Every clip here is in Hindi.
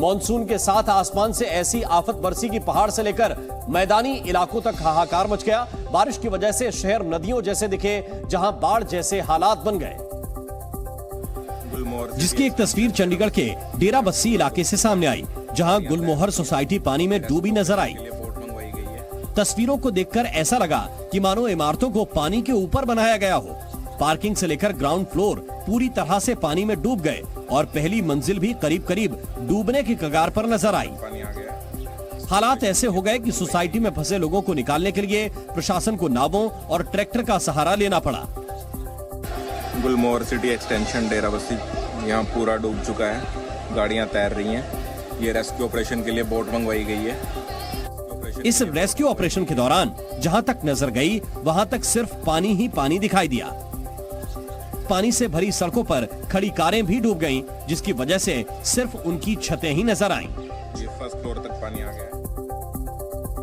मॉनसून के साथ आसमान से ऐसी आफत बरसी कि पहाड़ से लेकर मैदानी इलाकों तक हाहाकार मच गया। बारिश की वजह से शहर नदियों जैसे दिखे, जहां बाढ़ जैसे हालात बन गए। जिसकी एक तस्वीर चंडीगढ़ के डेरा बस्सी इलाके से सामने आई, जहां गुलमोहर सोसाइटी पानी में डूबी नजर आई। तस्वीरों को देखकर ऐसा लगा कि मानो इमारतों को पानी के ऊपर बनाया गया हो। पार्किंग से लेकर ग्राउंड फ्लोर पूरी तरह से पानी में डूब गए और पहली मंजिल भी करीब करीब डूबने की कगार पर नजर आई। हालात ऐसे हो गए कि सोसाइटी में फंसे लोगों को निकालने के लिए प्रशासन को नावों और ट्रैक्टर का सहारा लेना पड़ा। गुलमोहर सिटी एक्सटेंशन डेरा बस्सी यहाँ पूरा डूब चुका है, गाड़ियाँ तैर रही हैं। ये रेस्क्यू ऑपरेशन के लिए बोट मंगवाई गई है। इस रेस्क्यू ऑपरेशन के दौरान जहां तक नजर गई वहां तक सिर्फ पानी ही पानी दिखाई दिया। पानी से भरी सड़कों पर खड़ी कारें भी डूब गईं, जिसकी वजह से सिर्फ उनकी छतें ही नजर आईं। ये फर्स्ट फ्लोर तक पानी आ गया।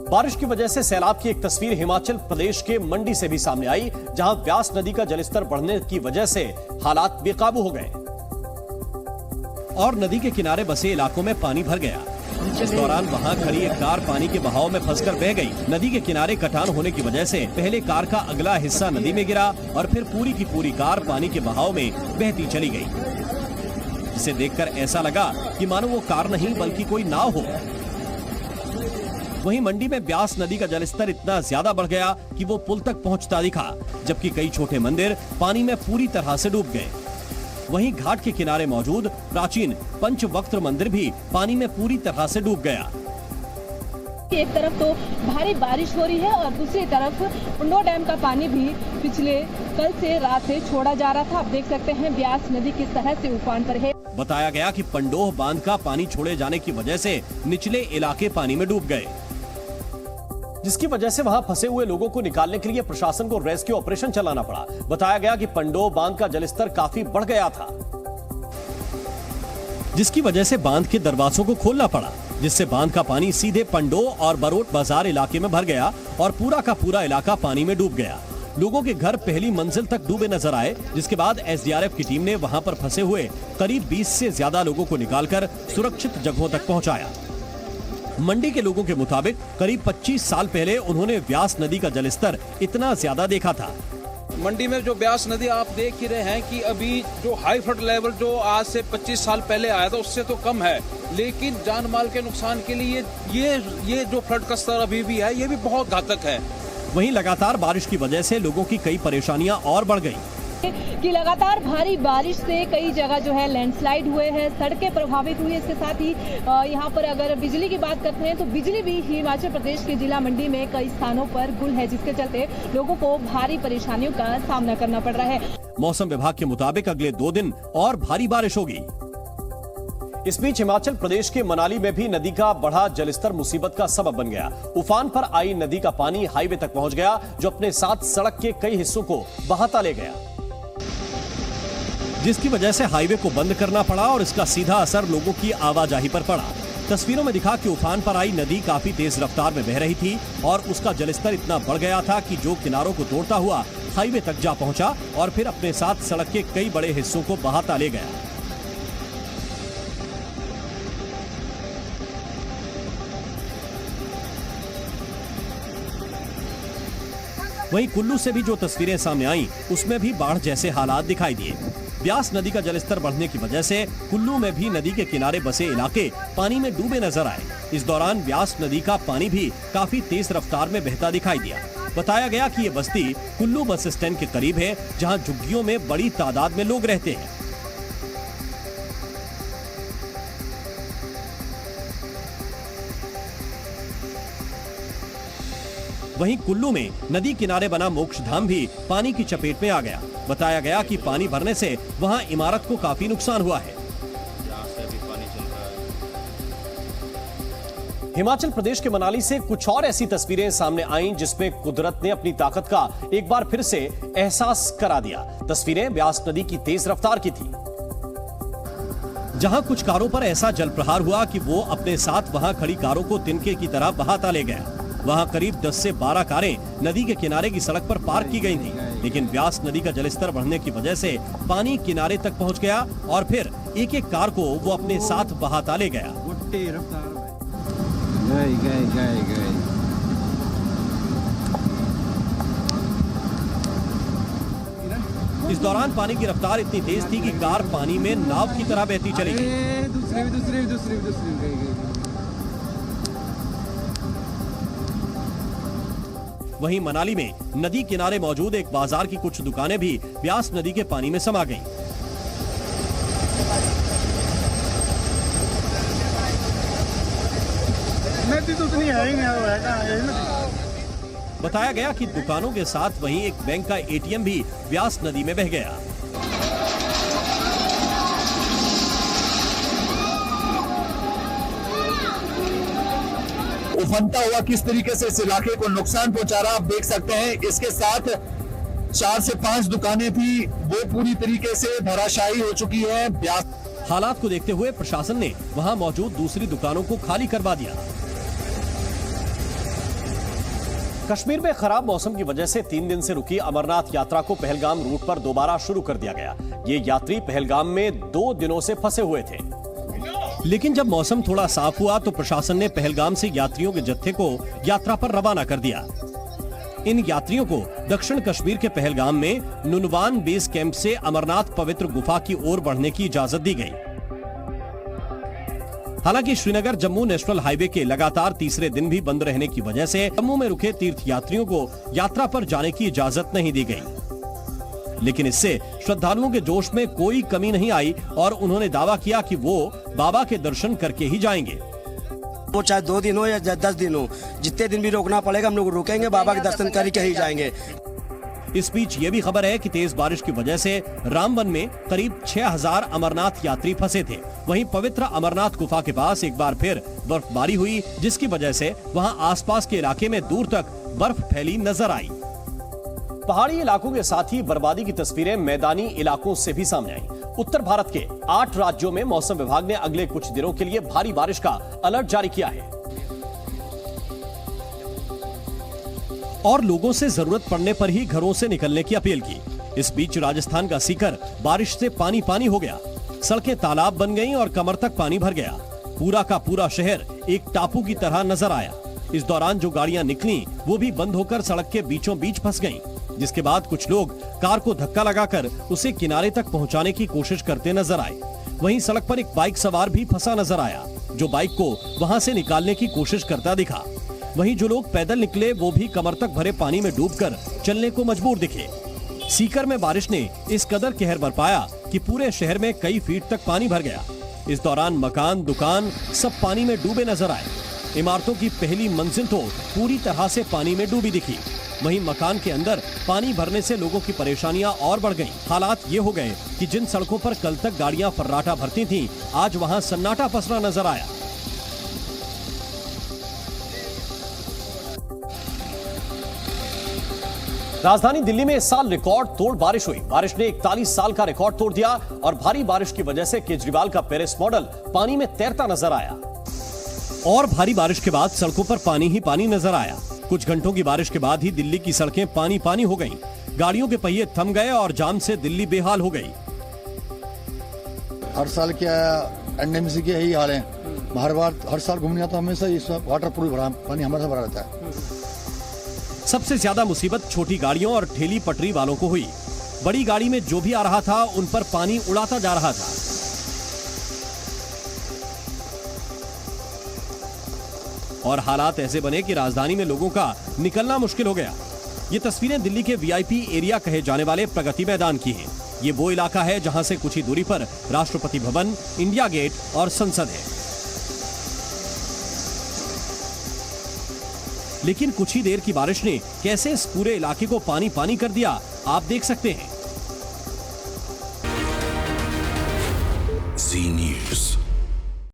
बारिश की वजह से सैलाब की एक तस्वीर हिमाचल प्रदेश के मंडी से भी सामने आई, जहां व्यास नदी का जलस्तर बढ़ने की वजह से हालात बेकाबू हो गए और नदी के किनारे बसे इलाकों में पानी भर गया। इस दौरान वहां खड़ी एक कार पानी के बहाव में फंसकर बह गई। नदी के किनारे कटान होने की वजह से पहले कार का अगला हिस्सा नदी में गिरा और फिर पूरी की पूरी कार पानी के बहाव में बहती चली गई, जिसे देखकर ऐसा लगा कि मानो वो कार नहीं बल्कि कोई नाव हो। वहीं मंडी में ब्यास नदी का जलस्तर इतना ज्यादा बढ़ गया कि वो पुल तक पहुंचता दिखा, जबकि कई छोटे मंदिर पानी में पूरी तरह से डूब गए। वहीं घाट के किनारे मौजूद प्राचीन पंचवक्त मंदिर भी पानी में पूरी तरह से डूब गया। एक तरफ तो भारी बारिश हो रही है और दूसरी तरफ पंडोह डैम का पानी भी पिछले कल से रात से छोड़ा जा रहा था। आप देख सकते हैं ब्यास नदी किस तरह से उफान पर है। बताया गया कि पंडोह बांध का पानी छोड़े जाने की वजह से निचले इलाके पानी में डूब गए, जिसकी वजह से वहां फंसे हुए लोगों को निकालने के लिए प्रशासन को रेस्क्यू ऑपरेशन चलाना पड़ा। बताया गया कि पंडोह बांध का जलस्तर काफी बढ़ गया था, जिसकी वजह से बांध के दरवाजों को खोलना पड़ा, जिससे बांध का पानी सीधे पंडोह और बरोट बाजार इलाके में भर गया और पूरा का पूरा इलाका पानी में डूब गया। लोगों के घर पहली मंजिल तक डूबे नजर आए, जिसके बाद एसडीआरएफ की टीम ने वहां पर फंसे हुए करीब 20 से ज्यादा लोगों को निकालकर सुरक्षित जगहों तक पहुंचाया। मंडी के लोगों के मुताबिक करीब 25 साल पहले उन्होंने व्यास नदी का जलस्तर इतना ज्यादा देखा था। मंडी में जो ब्यास नदी आप देख ही रहे हैं कि अभी जो हाई फ्लड लेवल जो आज से 25 साल पहले आया था उससे तो कम है, लेकिन जान माल के नुकसान के लिए ये जो फ्लड का स्तर अभी भी है ये भी बहुत घातक है। वहीं लगातार बारिश की वजह से लोगों की कई परेशानियां और बढ़ गईं। कि लगातार भारी बारिश से कई जगह जो है लैंडस्लाइड हुए हैं, सड़कें प्रभावित हुई। इसके साथ ही यहाँ पर अगर बिजली की बात करते हैं तो बिजली भी हिमाचल प्रदेश के जिला मंडी में कई स्थानों पर गुल है, जिसके चलते लोगों को भारी परेशानियों का सामना करना पड़ रहा है। मौसम विभाग के मुताबिक अगले 2 दिन और भारी बारिश होगी। इस बीच हिमाचल प्रदेश के मनाली में भी नदी का बढ़ा जलस्तर मुसीबत का सबब बन गया। उफान पर आई नदी का पानी हाईवे तक पहुंच गया, जो अपने साथ सड़क के कई हिस्सों को बहाता ले गया, जिसकी वजह से हाईवे को बंद करना पड़ा और इसका सीधा असर लोगों की आवाजाही पर पड़ा। तस्वीरों में दिखा कि उफान पर आई नदी काफी तेज रफ्तार में बह रही थी और उसका जलस्तर इतना बढ़ गया था कि जो किनारों को तोड़ता हुआ हाईवे तक जा पहुंचा और फिर अपने साथ सड़क के कई बड़े हिस्सों को बहाता ले गया। वहीं कुल्लू से भी जो तस्वीरें सामने आईं, उसमें भी बाढ़ जैसे हालात दिखाई दिए। ब्यास नदी का जलस्तर बढ़ने की वजह से कुल्लू में भी नदी के किनारे बसे इलाके पानी में डूबे नजर आए। इस दौरान ब्यास नदी का पानी भी काफी तेज रफ्तार में बहता दिखाई दिया। बताया गया कि ये बस्ती कुल्लू बस स्टैंड के करीब है, जहां झुग्गियों में बड़ी तादाद में लोग रहते हैं। वहीं कुल्लू में नदी किनारे बना मोक्षधाम भी पानी की चपेट में आ गया। बताया गया कि पानी भरने से वहां इमारत को काफी नुकसान हुआ है। हिमाचल प्रदेश के मनाली से कुछ और ऐसी तस्वीरें सामने आईं, जिसमें कुदरत ने अपनी ताकत का एक बार फिर से एहसास करा दिया। तस्वीरें ब्यास नदी की तेज रफ्तार की थी, जहां कुछ कारों पर ऐसा जल प्रहार हुआ कि वो अपने साथ वहां खड़ी कारों को तिनके की तरह बहाता ले गया। वहां करीब 10 से 12 कारें नदी के किनारे की सड़क पर पार्क की गई थी, लेकिन ब्यास नदी का जलस्तर बढ़ने की वजह से पानी किनारे तक पहुंच गया और फिर एक एक कार को वो अपने साथ बहाता ले गया। गए। इस दौरान पानी की रफ्तार इतनी तेज थी कि कार पानी में नाव की तरह बहती चली गई। दूसरी गई। वहीं मनाली में नदी किनारे मौजूद एक बाजार की कुछ दुकानें भी ब्यास नदी के पानी में समा गईं। नदी तो उतनी है ही नहीं। बताया गया कि दुकानों के साथ वहीं एक बैंक का एटीएम भी ब्यास नदी में बह गया। उफनता हुआ किस तरीके से इस इलाके को नुकसान पहुंचा रहा आप देख सकते हैं। इसके साथ 4 से 5 दुकानें थी, वो पूरी तरीके से धराशायी हो चुकी है। हालात को देखते हुए प्रशासन ने वहां मौजूद दूसरी दुकानों को खाली करवा दिया। कश्मीर में खराब मौसम की वजह से 3 दिन से रुकी अमरनाथ यात्रा को पहलगाम रूट पर दोबारा शुरू कर दिया गया। ये यात्री पहलगाम में 2 दिनों से फंसे हुए थे, लेकिन जब मौसम थोड़ा साफ हुआ तो प्रशासन ने पहलगाम से यात्रियों के जत्थे को यात्रा पर रवाना कर दिया। इन यात्रियों को दक्षिण कश्मीर के पहलगाम में नुनवान बेस कैंप से अमरनाथ पवित्र गुफा की ओर बढ़ने की इजाजत दी गई। हालांकि श्रीनगर जम्मू नेशनल हाईवे के लगातार तीसरे दिन भी बंद रहने की वजह से जम्मू में रुके तीर्थ यात्रियों को यात्रा पर जाने की इजाजत नहीं दी गई। लेकिन इससे श्रद्धालुओं के जोश में कोई कमी नहीं आई और उन्होंने दावा किया कि वो बाबा के दर्शन करके ही जाएंगे। वो चाहे 2 दिन हो या 10 दिन हो, जितने दिन भी रोकना पड़ेगा हम लोग रुकेंगे, बाबा के दर्शन करके ही जाएंगे। इस बीच ये भी खबर है कि तेज बारिश की वजह से रामबन में करीब 6000 अमरनाथ यात्री फंसे थे। वहीं पवित्र अमरनाथ गुफा के पास एक बार फिर बर्फबारी हुई, जिसकी वजह से वहां आसपास के इलाके में दूर तक बर्फ फैली नजर आई। पहाड़ी इलाकों के साथ ही बर्बादी की तस्वीरें मैदानी इलाकों से भी सामने आई। उत्तर भारत के 8 राज्यों में मौसम विभाग ने अगले कुछ दिनों के लिए भारी बारिश का अलर्ट जारी किया है और लोगों से जरूरत पड़ने पर ही घरों से निकलने की अपील की। इस बीच राजस्थान का सीकर बारिश से पानी पानी हो गया। सड़कें तालाब बन गईं और कमर तक पानी भर गया। पूरा का पूरा शहर एक टापू की तरह नजर आया। इस दौरान जो गाड़ियां निकलीं वो भी बंद होकर सड़क के बीचों बीच फंस गईं, जिसके बाद कुछ लोग कार को धक्का लगाकर उसे किनारे तक पहुंचाने की कोशिश करते नजर आए। वहीं सड़क पर एक बाइक सवार भी फंसा नजर आया, जो बाइक को वहां से निकालने की कोशिश करता दिखा। वहीं जो लोग पैदल निकले वो भी कमर तक भरे पानी में डूबकर चलने को मजबूर दिखे। सीकर में बारिश ने इस कदर कहर बरपाया कि पूरे शहर में कई फीट तक पानी भर गया। इस दौरान मकान, दुकान सब पानी में डूबे नजर आए। इमारतों की पहली मंजिल तो पूरी तरह से पानी में डूबी दिखी। वहीं मकान के अंदर पानी भरने से लोगों की परेशानियां और बढ़ गईं। हालात ये हो गए कि जिन सड़कों पर कल तक गाड़ियां फर्राटा भरती थीं, आज वहां सन्नाटा पसरा नजर आया। राजधानी दिल्ली में इस साल रिकॉर्ड तोड़ बारिश हुई। बारिश ने 41 साल का रिकॉर्ड तोड़ दिया और भारी बारिश की वजह से केजरीवाल का पेरिस मॉडल पानी में तैरता नजर आया। और भारी बारिश के बाद सड़कों पर पानी ही पानी नजर आया। कुछ घंटों की बारिश के बाद ही दिल्ली की सड़कें पानी पानी हो गईं। गाड़ियों के पहिए थम गए और जाम से दिल्ली बेहाल हो गई। हर साल क्या एनडीएमसी के यही हाल है। हर साल घूमने आता हमेशा इस वाटर पूल भरा पानी हमारे भरा रहता है। सबसे ज्यादा मुसीबत छोटी गाड़ियों और ठेली पटरी वालों को हुई। बड़ी गाड़ी में जो भी आ रहा था उन पर पानी उड़ाता जा रहा था। और हालात ऐसे बने कि राजधानी में लोगों का निकलना मुश्किल हो गया। ये तस्वीरें दिल्ली के वीआईपी एरिया कहे जाने वाले प्रगति मैदान की हैं। ये वो इलाका है जहां से कुछ ही दूरी पर राष्ट्रपति भवन, इंडिया गेट और संसद है। लेकिन कुछ ही देर की बारिश ने कैसे इस पूरे इलाके को पानी पानी कर दिया, आप देख सकते हैं।